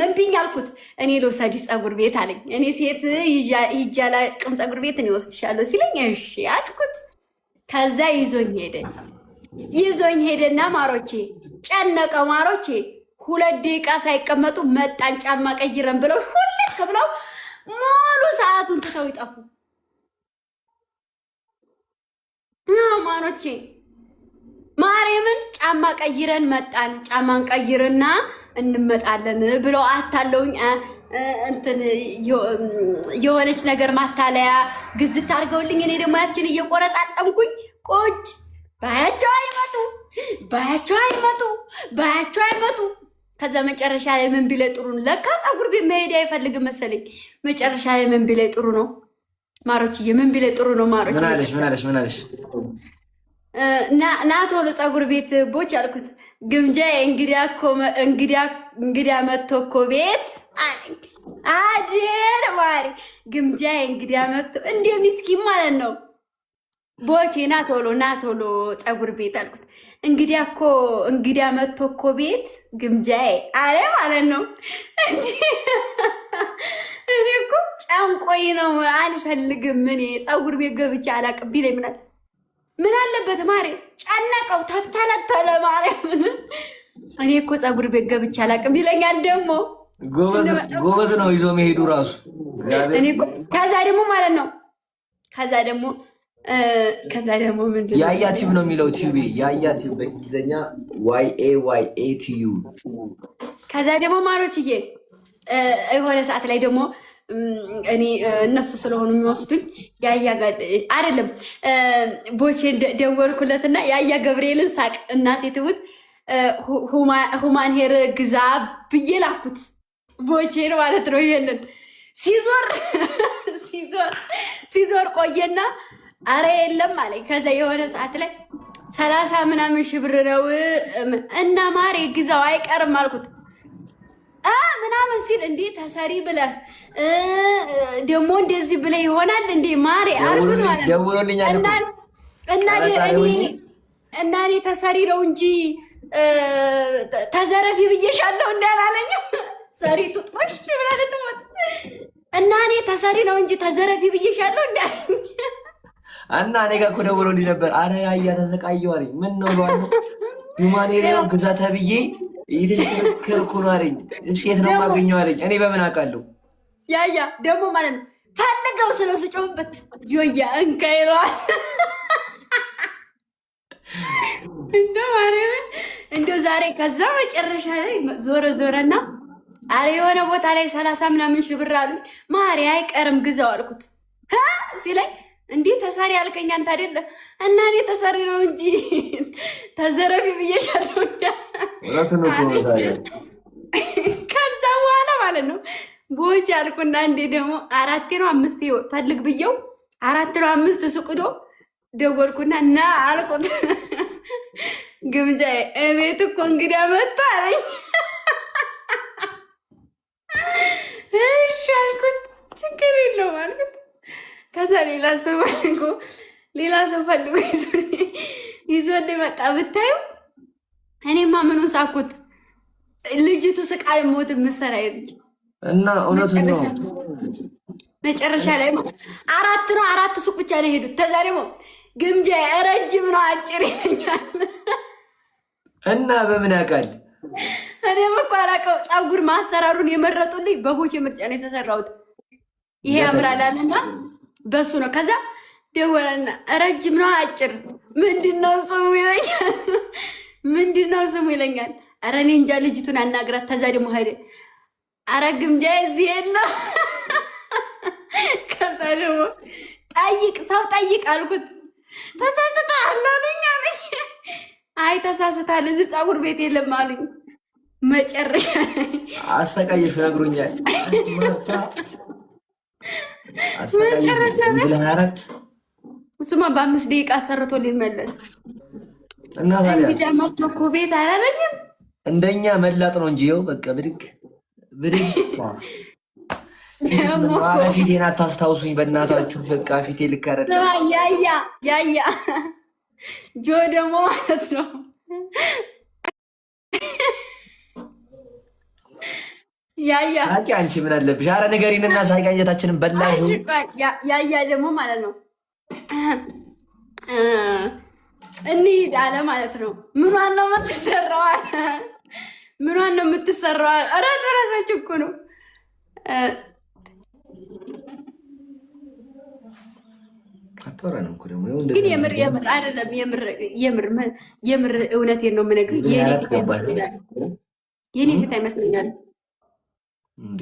ምን ቢኝ አልኩት። እኔ ልውሰድሽ ፀጉር ቤት አለኝ። እኔ ሴት ይጃላ ቅም ፀጉር ቤት እኔ ወስድሻለሁ ሲለኝ እሺ አልኩት። ከዛ ይዞኝ ሄደና ማሮቼ ጨነቀው። ማሮቼ 2 ደቂቃ ሳይቀመጡ መጣን ጫማ ቀይረን ብለው ሁልክ ብለው ሙሉ ሰዓቱን ትተው ይጠፉ። ማኖቼ ማርያምን ጫማ ቀይረን መጣን። ጫማን ቀይርና እንመጣለን ብለው አታለውኝ። እንትን የሆነች ነገር ማታለያ ግዝት አድርገውልኝ እኔ ደግሞ ያችን እየቆረጣጠምኩኝ ቁጭ ባያቸው አይመጡ። ከዛ መጨረሻ ላይ ምን ቢለ ጥሩ ነው ለካ ፀጉር ቤት መሄድ አይፈልግም መሰለኝ። መጨረሻ ላይ ምን ቢለ ጥሩ ነው ማሮችዬ፣ ምን ቢለ ጥሩ ነው ማሮች። ምን አለሽ? ና ቶሎ ፀጉር ቤት ቦች አልኩት። ግምጃ እንግዲያ መጥቶ እኮ ቤት አዴር ማሪ ግምጃ እንግዲያ መጥቶ እንደ ምስኪን ማለት ነው። ቦቼ ና ቶሎ ፀጉር ቤት አልኩት። እንግዲያ መጥቶ እኮ ቤት ግምጃዬ አለ ማለት ነው። እኔ እኮ ጨንቆይ ነው አልፈልግም። እኔ ፀጉር ቤት ገብቼ አላቅም ቢለኝ ምን አለበት ማሬ? ጨነቀው ተፍተለተለ ማርያም። እኔ እኮ ፀጉር ቤት ገብቼ አላቅም ይለኛል። ደግሞ ጎበዝ ነው ይዞ መሄዱ ራሱ። ከዛ ደግሞ ማለት ነው ከዛ ደግሞ ምንድን ነው ያያ ቲዩብ ነው የሚለው ቲዩብ ያያ ቲዩብ በእንግሊዝኛ YAYATU። ከዛ ደግሞ ማሮችዬ የሆነ ሰዓት ላይ ደግሞ እኔ እነሱ ስለሆኑ የሚወስዱኝ ያያ አይደለም ቦቼ ደወልኩለትና ያያ ገብርኤልን ሳቅ እናቴ ትውት ሁማን ሄር ግዛ ብዬ ላኩት ቦቼን ማለት ነው። ይሄንን ሲዞር ቆየና አረ የለም አለኝ። ከዛ የሆነ ሰዓት ላይ 30 ምናምን ሺህ ብር ነው እና ማሬ ግዛው አይቀርም አልኩት። ምናምን ሲል እንዴ ተሰሪ ብለህ ደግሞ እንደዚህ ብለህ ይሆናል እንዴ ማሬ አልኩት ማለት ነው። እና እኔ ተሰሪ ነው እንጂ ተዘረፊ ብዬሻለሁ እንዳላለኝ ሰሪ ጡጥሽ ብላለች ትሞት እና እኔ ተሰሪ ነው እንጂ ተዘረፊ ብዬሻለሁ እንዳላለኝ እና እኔ ጋር እኮ ደውሎልኝ ነበር። አረ ያያ ተሰቃየሁ አለኝ። ምን ነው ባሉ ሁማኔሪያው ግዛ ተብዬ እየተሽከረከርኩ ነው አለኝ። እሺ የት ነው የማገኘው አለኝ። እኔ በምን አውቃለሁ? ያያ ደግሞ ማለት ነው ፈልገው ስለው ስጮህበት ጆያ እንካይሯል እንደው ማርያምን እንደው ዛሬ ከዛ መጨረሻ ላይ ዞረና አረ የሆነ ቦታ ላይ 30 ምናምን ሺህ ብር አሉኝ። ማሪ አይቀርም ግዛው አልኩት ሲለኝ እንዴ ተሰሪ አልከኝ አንተ አይደለ? እና እኔ ተሰሪ ነው እንጂ ተዘረፊ ብዬሻለሁ። ከዛ በኋላ ማለት ነው ቦች አልኩና እንዴ ደግሞ 4 ነው 5 ፈልግ ብየው 4 ነው 5 ሱቅዶ ደወልኩና እና አልኩት ግምጃ እቤት እኮ እንግዲያ መጣ አለኝ። እሺ አልኩት ችግር የለውም አልኩት። ከዛ ሌላ ሰው ፈልጎ ይዞ እንደመጣ ብታዩ እኔማ ምኑን ሳኩት። ልጅቱ ስቃ ሞት ምሰራ ልጅ እና እውነቱን ነው። መጨረሻ ላይ 4 ሱቅ ብቻ ነው ሄዱት። ከዛ ደግሞ ግምጃ ረጅም ነው አጭር ይለኛል እና በምን ያውቃል? እኔም እኮ አላውቀው። ፀጉር ማሰራሩን የመረጡልኝ በቦቼ ምርጫ ነው የተሰራሁት። ይሄ ያምራላልና በሱ ነው። ከዛ ደወለና ረጅም ነው አጭር ምንድነው ስሙ ይለኛል። ኧረ እኔ እንጃ ልጅቱን አናግራት። ከዛ ደግሞ ሄደ ኧረ ግምጃ እዚህ የለም። ከዛ ደግሞ ጠይቅ አልኩት። ተሳስተሃል አሉኝ። አይ ተሳስተሃል እዚህ ፀጉር ቤት የለም አሉኝ። መጨረሻ አሰቃየሽ ነግሮኛል። እሱማ በ5 ደቂቃ አሰርቶ ሊመለስ እና ታዲያ መጥቶ እኮ ቤት አላለኝም። እንደኛ መላጥ ነው እንጂ ይኸው በቃ ብድግ ፊቴን አታስታውሱኝ በእናታችሁ። በቃ ፊቴ ልክ አይደለም። ያያ ጆ ደግሞ ማለት ነው ያያ አቂ አንቺ ምን አለብሽ? ኧረ ንገሪንና ሳቂ አንጀታችንን በላሽ። ያያ ደግሞ ማለት ነው እንሂድ አለ ማለት ነው። ምኗን ነው የምትሰራው? ምኗን ነው የምትሰራው? ራሳቸው እኮ ነው። አትወራንም እኮ ደግሞ ግን የምር አይደለም። የምር እውነቴን ነው የምነግርህ። የኔ ፊት አይመስለኛል እንዴ